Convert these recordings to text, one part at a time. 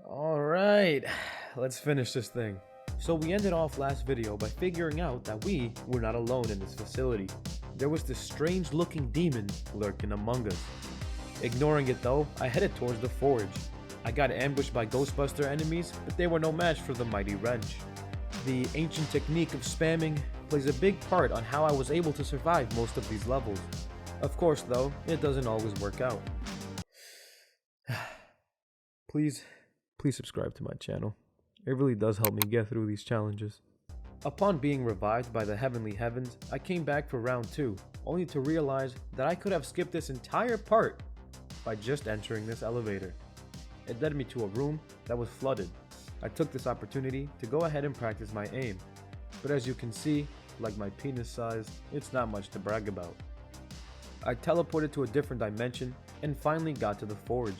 Alright, let's finish this thing. So we ended off last video by figuring out that we were not alone in this facility. There was this strange looking demon lurking among us. Ignoring it though, I headed towards the forge. I got ambushed by Ghostbuster enemies, but they were no match for the mighty wrench. The ancient technique of spamming plays a big part on how I was able to survive most of these levels. Of course though, it doesn't always work out. Please subscribe to my channel. It really does help me get through these challenges. Upon being revived by the heavenly heavens, I came back for round 2, only to realize that I could have skipped this entire part by just entering this elevator. It led me to a room that was flooded. I took this opportunity to go ahead and practice my aim, but as you can see, like my penis size, it's not much to brag about. I teleported to a different dimension and finally got to the forge.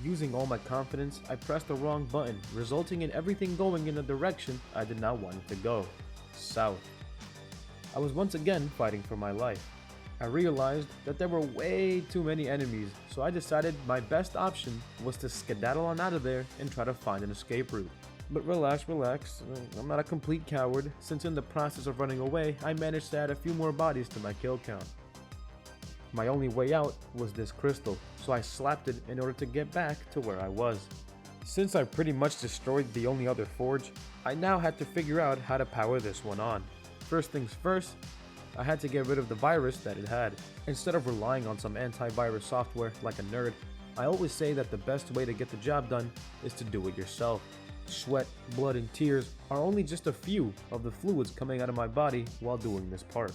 Using all my confidence, I pressed the wrong button, resulting in everything going in a direction I did not want it to go, south. I was once again fighting for my life. I realized that there were way too many enemies, so I decided my best option was to skedaddle on out of there and try to find an escape route. But relax, I'm not a complete coward, since in the process of running away, I managed to add a few more bodies to my kill count. My only way out was this crystal, so I slapped it in order to get back to where I was. Since I pretty much destroyed the only other forge, I now had to figure out how to power this one on. First things first, I had to get rid of the virus that it had. Instead of relying on some antivirus software like a nerd, I always say that the best way to get the job done is to do it yourself. Sweat, blood, and tears are only just a few of the fluids coming out of my body while doing this part.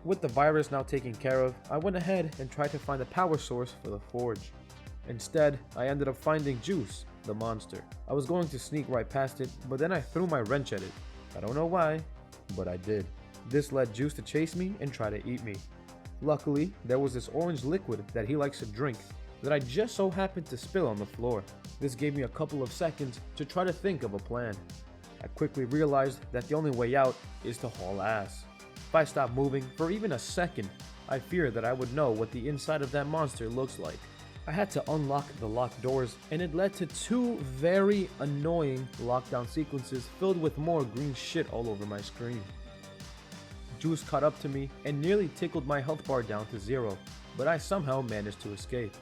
With the virus now taken care of, I went ahead and tried to find a power source for the forge. Instead, I ended up finding Juice, the monster. I was going to sneak right past it, but then I threw my wrench at it. I don't know why, but I did. This led Juice to chase me and try to eat me. Luckily, there was this orange liquid that he likes to drink that I just so happened to spill on the floor. This gave me a couple of seconds to try to think of a plan. I quickly realized that the only way out is to haul ass. If I stop moving for even a second, I fear that I would know what the inside of that monster looks like. I had to unlock the locked doors, and it led to 2 very annoying lockdown sequences filled with more green shit all over my screen. Juice caught up to me and nearly tickled my health bar down to 0, but I somehow managed to escape.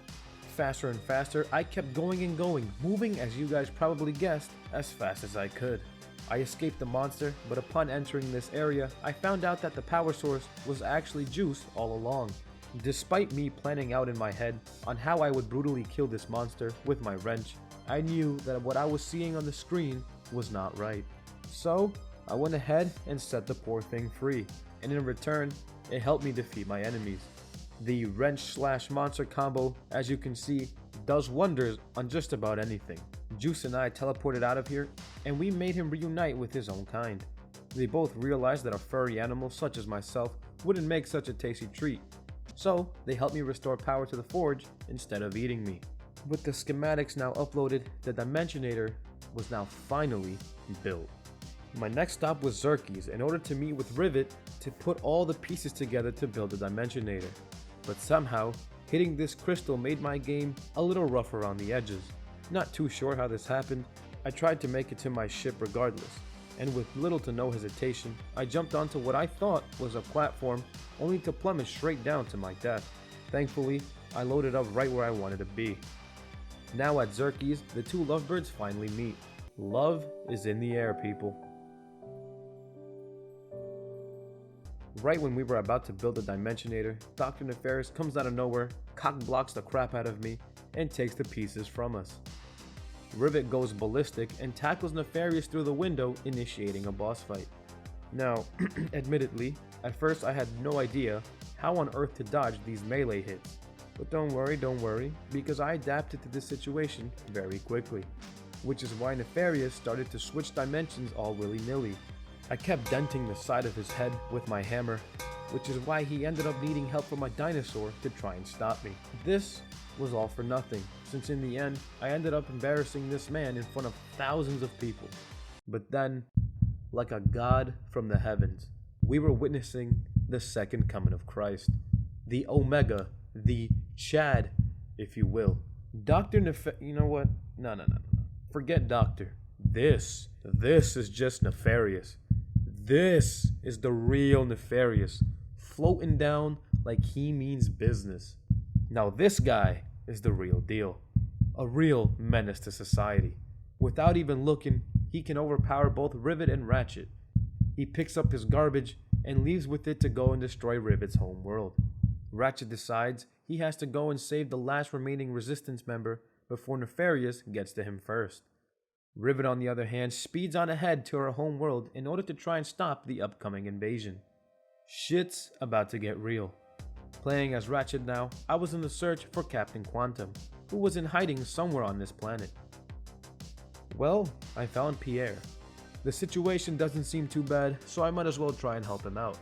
Faster and faster, I kept going and going, moving, as you guys probably guessed, as fast as I could. I escaped the monster, but upon entering this area, I found out that the power source was actually Juice all along. Despite me planning out in my head on how I would brutally kill this monster with my wrench, I knew that what I was seeing on the screen was not right. So, I went ahead and set the poor thing free, and in return, it helped me defeat my enemies. The wrench/monster combo, as you can see, does wonders on just about anything. Juice and I teleported out of here, and we made him reunite with his own kind. They both realized that a furry animal such as myself wouldn't make such a tasty treat, so they helped me restore power to the forge instead of eating me. With the schematics now uploaded, the Dimensionator was now finally built. My next stop was Xerxes in order to meet with Rivet to put all the pieces together to build the Dimensionator. But somehow, hitting this crystal made my game a little rough around the edges. Not too sure how this happened, I tried to make it to my ship regardless, and with little to no hesitation, I jumped onto what I thought was a platform, only to plummet straight down to my death. Thankfully, I loaded up right where I wanted to be. Now at Xerxes, the 2 lovebirds finally meet. Love is in the air, people. Right when we were about to build the Dimensionator, Dr. Nefarious comes out of nowhere, cock blocks the crap out of me, and takes the pieces from us. Rivet goes ballistic and tackles Nefarious through the window, initiating a boss fight. Now, admittedly, at first I had no idea how on earth to dodge these melee hits. But don't worry, because I adapted to this situation very quickly. Which is why Nefarious started to switch dimensions all willy-nilly. I kept denting the side of his head with my hammer, which is why he ended up needing help from my dinosaur to try and stop me. This was all for nothing, since in the end, I ended up embarrassing this man in front of thousands of people. But then, like a god from the heavens, we were witnessing the second coming of Christ. The Omega, the Chad, if you will. You know what? No. Forget Doctor. This is just Nefarious. This is the real Nefarious, floating down like he means business. Now this guy is the real deal. A real menace to society. Without even looking, he can overpower both Rivet and Ratchet. He picks up his garbage and leaves with it to go and destroy Rivet's home world. Ratchet decides he has to go and save the last remaining Resistance member before Nefarious gets to him first. Rivet, on the other hand, speeds on ahead to her home world in order to try and stop the upcoming invasion. Shit's about to get real. Playing as Ratchet now, I was in the search for Captain Quantum, who was in hiding somewhere on this planet. Well, I found Pierre. The situation doesn't seem too bad, so I might as well try and help him out.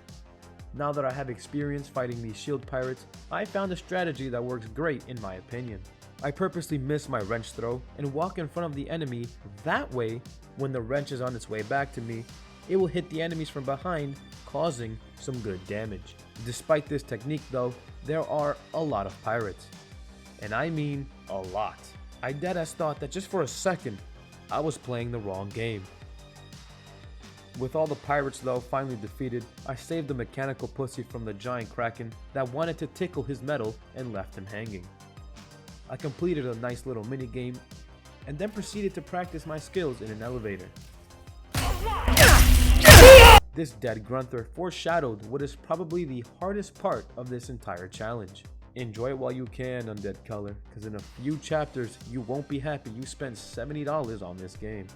Now that I have experience fighting these shield pirates, I found a strategy that works great in my opinion. I purposely miss my wrench throw and walk in front of the enemy. That way, when the wrench is on its way back to me, it will hit the enemies from behind, causing some good damage. Despite this technique though, there are a lot of pirates. And I mean a lot. I deadass thought that just for a second, I was playing the wrong game. With all the pirates though finally defeated, I saved the mechanical pussy from the giant kraken that wanted to tickle his metal and left him hanging. I completed a nice little mini game and then proceeded to practice my skills in an elevator. This dead grunter foreshadowed what is probably the hardest part of this entire challenge. Enjoy it while you can, Undead Color, because in a few chapters you won't be happy you spent $70 on this game.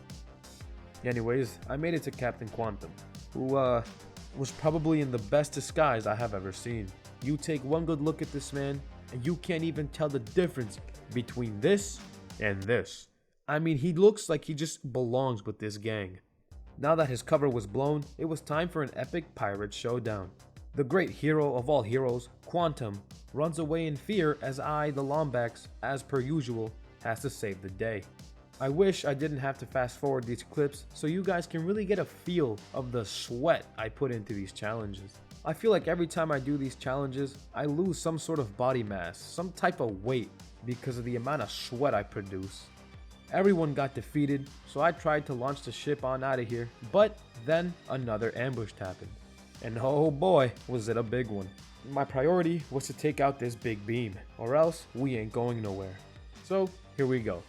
Anyways, I made it to Captain Quantum, who was probably in the best disguise I have ever seen. You take one good look at this man and you can't even tell the difference between this and this. I mean, he looks like he just belongs with this gang. Now that his cover was blown, it was time for an epic pirate showdown. The great hero of all heroes, Quantum, runs away in fear as I, the Lombax, as per usual, has to save the day. I wish I didn't have to fast forward these clips so you guys can really get a feel of the sweat I put into these challenges. I feel like every time I do these challenges, I lose some sort of body mass, some type of weight, because of the amount of sweat I produce. Everyone got defeated, so I tried to launch the ship on out of here, but then another ambush happened. And oh boy, was it a big one. My priority was to take out this big beam, or else we ain't going nowhere. So here we go.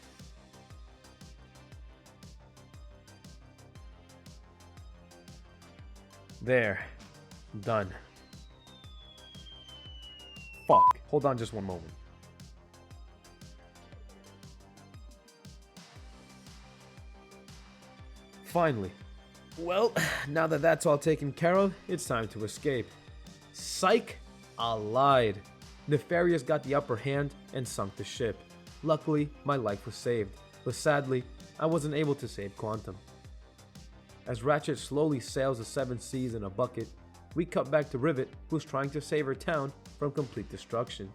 There. Done. Fuck. Hold on just one moment. Finally. Well, now that that's all taken care of, it's time to escape. Psych! I lied. Nefarious got the upper hand and sunk the ship. Luckily, my life was saved, but sadly, I wasn't able to save Quantum. As Ratchet slowly sails the 7 seas in a bucket, we cut back to Rivet, who's trying to save her town from complete destruction.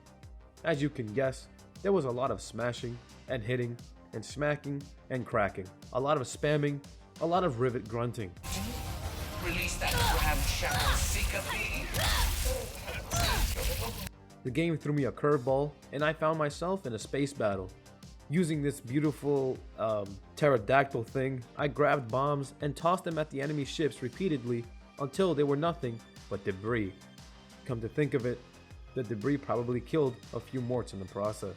As you can guess, there was a lot of smashing and hitting and smacking and cracking, a lot of spamming, a lot of Rivet grunting. Release that ramshackle seeker bee. The game threw me a curveball, and I found myself in a space battle. Using this beautiful pterodactyl thing, I grabbed bombs and tossed them at the enemy ships repeatedly until they were nothing but debris. Come to think of it, the debris probably killed a few morts in the process.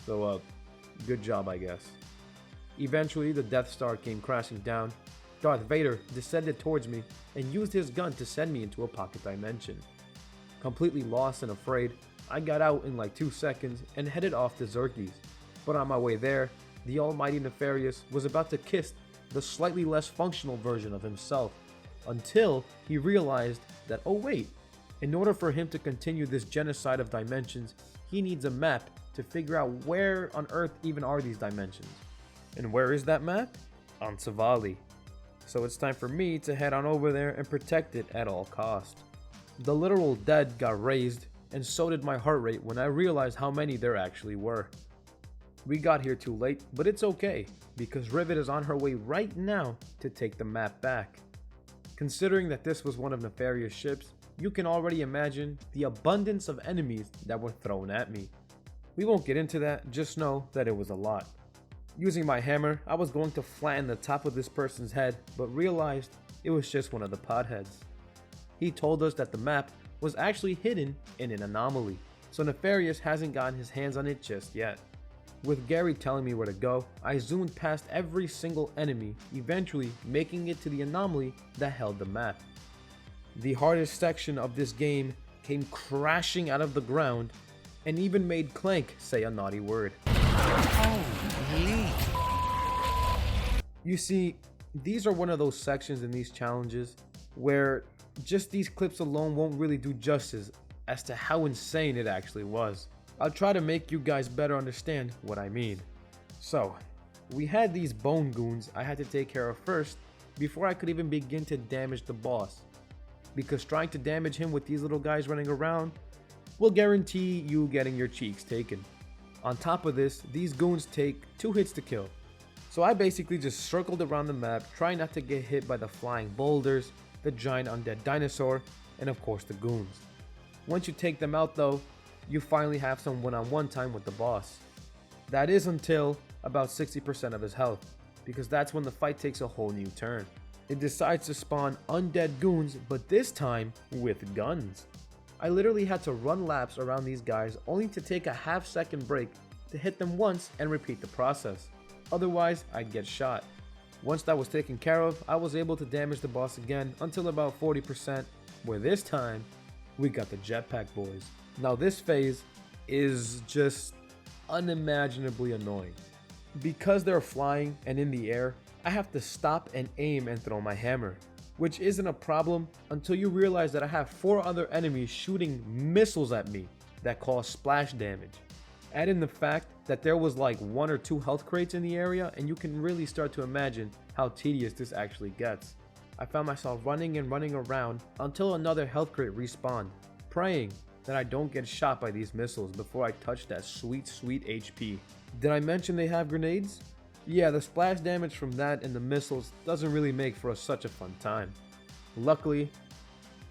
So, good job, I guess. Eventually, the Death Star came crashing down. Darth Vader descended towards me and used his gun to send me into a pocket dimension. Completely lost and afraid, I got out in like 2 seconds and headed off to Xerxes. But on my way there, the almighty Nefarious was about to kiss the slightly less functional version of himself, until he realized that, oh wait, in order for him to continue this genocide of dimensions, he needs a map to figure out where on Earth even are these dimensions. And where is that map? On Savali. So it's time for me to head on over there and protect it at all costs. The literal dead got raised, and so did my heart rate when I realized how many there actually were. We got here too late, but it's okay, because Rivet is on her way right now to take the map back. Considering that this was one of Nefarious' ships, you can already imagine the abundance of enemies that were thrown at me. We won't get into that, just know that it was a lot. Using my hammer, I was going to flatten the top of this person's head, but realized it was just one of the potheads. He told us that the map was actually hidden in an anomaly, so Nefarious hasn't gotten his hands on it just yet. With Gary telling me where to go, I zoomed past every single enemy, eventually making it to the anomaly that held the map. The hardest section of this game came crashing out of the ground and even made Clank say a naughty word. Holy! You see, these are one of those sections in these challenges where just these clips alone won't really do justice as to how insane it actually was. I'll try to make you guys better understand what I mean. So, we had these bone goons I had to take care of first before I could even begin to damage the boss. Because trying to damage him with these little guys running around will guarantee you getting your cheeks taken. On top of this, these goons take 2 hits to kill. So I basically just circled around the map, trying not to get hit by the flying boulders, the giant undead dinosaur, and of course the goons. Once you take them out though, you finally have some one-on-one time with the boss. That is until about 60% of his health, because that's when the fight takes a whole new turn. It decides to spawn undead goons, but this time with guns. I literally had to run laps around these guys only to take a half-second break to hit them once and repeat the process. Otherwise, I'd get shot. Once that was taken care of, I was able to damage the boss again until about 40%, where this time, we got the jetpack boys. Now this phase is just unimaginably annoying. Because they're flying and in the air, I have to stop and aim and throw my hammer, which isn't a problem until you realize that I have 4 other enemies shooting missiles at me that cause splash damage. Add in the fact that there was like 1 or 2 health crates in the area, and you can really start to imagine how tedious this actually gets. I found myself running and running around until another health crate respawned, praying that I don't get shot by these missiles before I touch that sweet HP. Did I mention they have grenades? Yeah, the splash damage from that and the missiles doesn't really make for such a fun time. Luckily,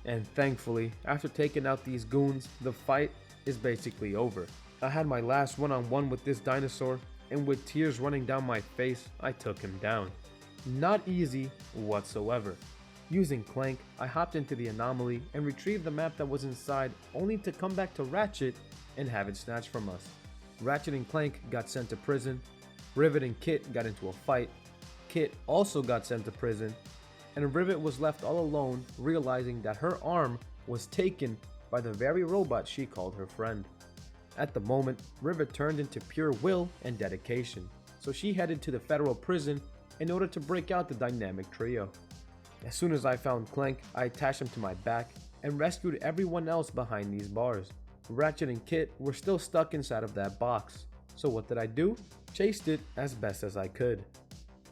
and thankfully, after taking out these goons, the fight is basically over. I had my last one-on-one with this dinosaur, and with tears running down my face, I took him down. Not easy whatsoever. Using Clank, I hopped into the anomaly and retrieved the map that was inside, only to come back to Ratchet and have it snatched from us. Ratchet and Clank got sent to prison, Rivet and Kit got into a fight, Kit also got sent to prison, and Rivet was left all alone, realizing that her arm was taken by the very robot she called her friend. At the moment, Rivet turned into pure will and dedication, so she headed to the federal prison in order to break out the dynamic trio. As soon as I found Clank, I attached him to my back and rescued everyone else behind these bars. Ratchet and Kit were still stuck inside of that box, so what did I do? Chased it as best as I could.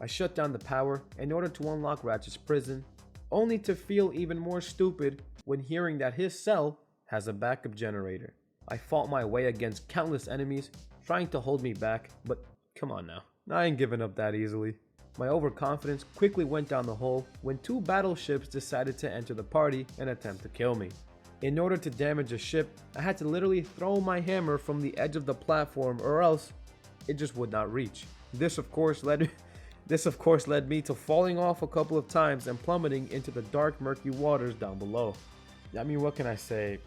I shut down the power in order to unlock Ratchet's prison, only to feel even more stupid when hearing that his cell has a backup generator. I fought my way against countless enemies trying to hold me back, but come on now, I ain't giving up that easily. My overconfidence quickly went down the hole when 2 battleships decided to enter the party and attempt to kill me. In order to damage a ship, I had to literally throw my hammer from the edge of the platform, or else it just would not reach. This of course led me to falling off a couple of times and plummeting into the dark murky waters down below. I mean, what can I say?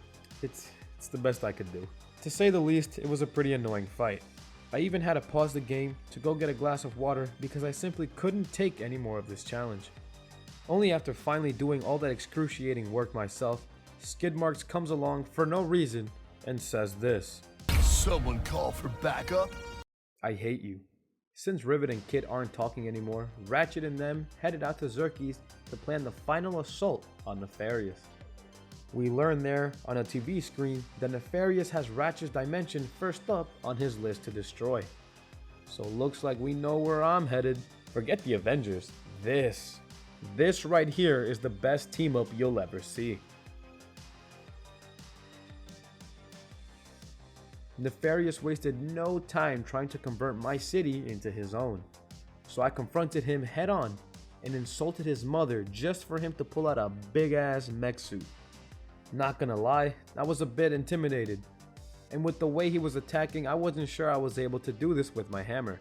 It's the best I could do. To say the least, it was a pretty annoying fight. I even had to pause the game to go get a glass of water because I simply couldn't take any more of this challenge. Only after finally doing all that excruciating work myself, Skidmarks comes along for no reason and says this. Someone call for backup? I hate you. Since Rivet and Kit aren't talking anymore, Ratchet and them headed out to Xerxes to plan the final assault on Nefarious. We learn there on a TV screen that Nefarious has Ratchet's dimension first up on his list to destroy. So looks like we know where I'm headed. Forget the Avengers. This right here is the best team up you'll ever see. Nefarious wasted no time trying to convert my city into his own. So I confronted him head on and insulted his mother just for him to pull out a big ass mech suit. Not gonna lie, I was a bit intimidated, and with the way he was attacking, I wasn't sure I was able to do this with my hammer.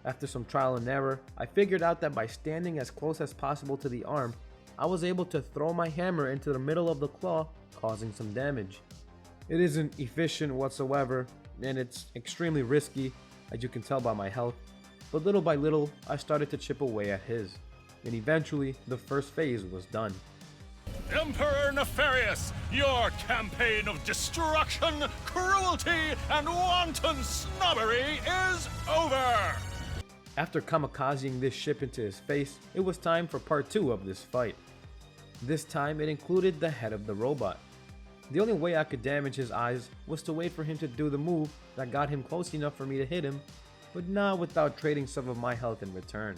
After some trial and error, I figured out that by standing as close as possible to the arm, I was able to throw my hammer into the middle of the claw, causing some damage. It isn't efficient whatsoever, and it's extremely risky, as you can tell by my health, but little by little, I started to chip away at his, and eventually, the first phase was done. Emperor Nefarious, your campaign of destruction, cruelty, and wanton snobbery is over! After kamikazing this ship into his face, it was time for part 2 of this fight. This time it included the head of the robot. The only way I could damage his eyes was to wait for him to do the move that got him close enough for me to hit him, but not without trading some of my health in return.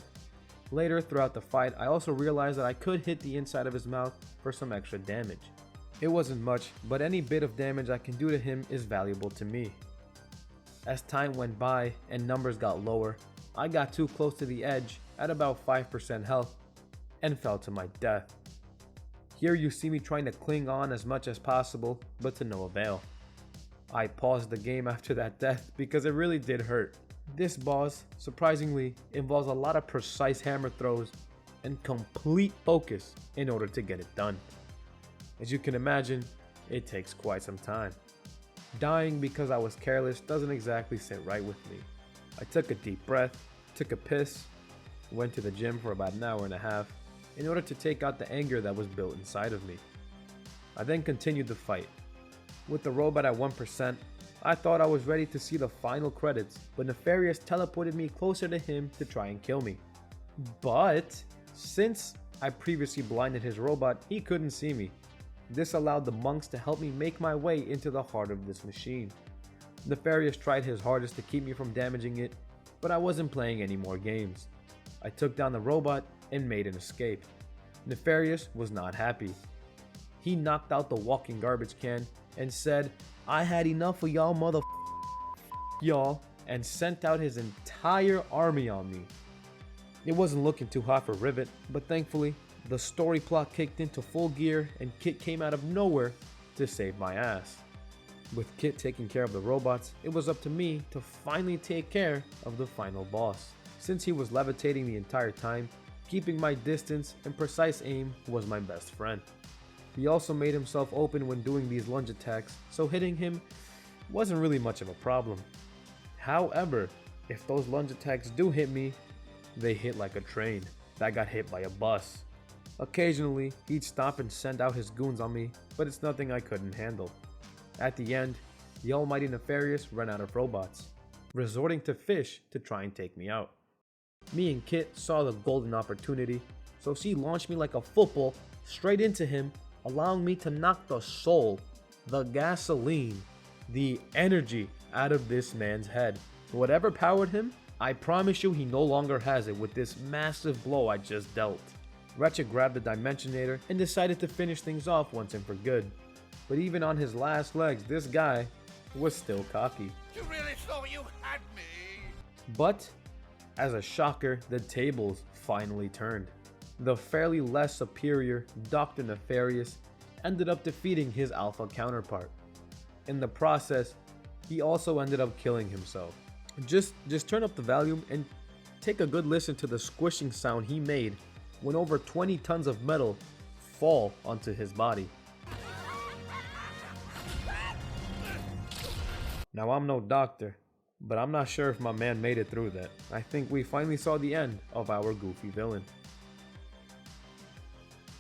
Later throughout the fight, I also realized that I could hit the inside of his mouth for some extra damage. It wasn't much, but any bit of damage I can do to him is valuable to me. As time went by and numbers got lower, I got too close to the edge at about 5% health and fell to my death. Here you see me trying to cling on as much as possible, but to no avail. I paused the game after that death because it really did hurt. This boss, surprisingly, involves a lot of precise hammer throws and complete focus in order to get it done. As you can imagine, it takes quite some time. Dying because I was careless doesn't exactly sit right with me. I took a deep breath, took a piss, went to the gym for about an hour and a half in order to take out the anger that was built inside of me. I then continued the fight. With the robot at 1%, I thought I was ready to see the final credits, but Nefarious teleported me closer to him to try and kill me. But since I previously blinded his robot, he couldn't see me. This allowed the monks to help me make my way into the heart of this machine. Nefarious tried his hardest to keep me from damaging it, but I wasn't playing any more games. I took down the robot and made an escape. Nefarious was not happy. He knocked out the walking garbage can and said, "I had enough of y'all y'all," and sent out his entire army on me. It wasn't looking too hot for Rivet, but thankfully, the story plot kicked into full gear and Kit came out of nowhere to save my ass. With Kit taking care of the robots, it was up to me to finally take care of the final boss. Since he was levitating the entire time, keeping my distance and precise aim was my best friend. He also made himself open when doing these lunge attacks, so hitting him wasn't really much of a problem. However, if those lunge attacks do hit me, they hit like a train that got hit by a bus. Occasionally, he'd stop and send out his goons on me, but it's nothing I couldn't handle. At the end, the almighty Nefarious ran out of robots, resorting to fish to try and take me out. Me and Kit saw the golden opportunity, so she launched me like a football straight into him, allowing me to knock the soul, the gasoline, the energy out of this man's head. Whatever powered him, I promise you he no longer has it with this massive blow I just dealt. Ratchet grabbed the Dimensionator and decided to finish things off once and for good. But even on his last legs, this guy was still cocky. You really thought you had me? But, as a shocker, the tables finally turned. The fairly less superior Dr. Nefarious ended up defeating his alpha counterpart. In the process, he also ended up killing himself. Just turn up the volume and take a good listen to the squishing sound he made when over 20 tons of metal fall onto his body. Now I'm no doctor, but I'm not sure if my man made it through that. I think we finally saw the end of our goofy villain.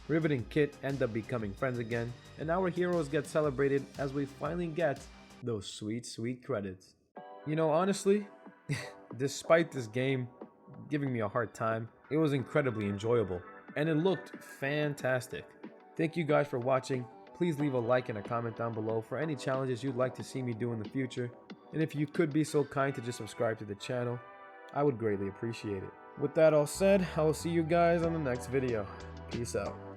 Rivet and Kit end up becoming friends again, and our heroes get celebrated as we finally get those sweet credits. You know, honestly, despite this game giving me a hard time, it was incredibly enjoyable, and it looked fantastic. Thank you guys for watching. Please leave a like and a comment down below for any challenges you'd like to see me do in the future, and if you could be so kind to just subscribe to the channel, I would greatly appreciate it. With that all said, I will see you guys on the next video. Peace out.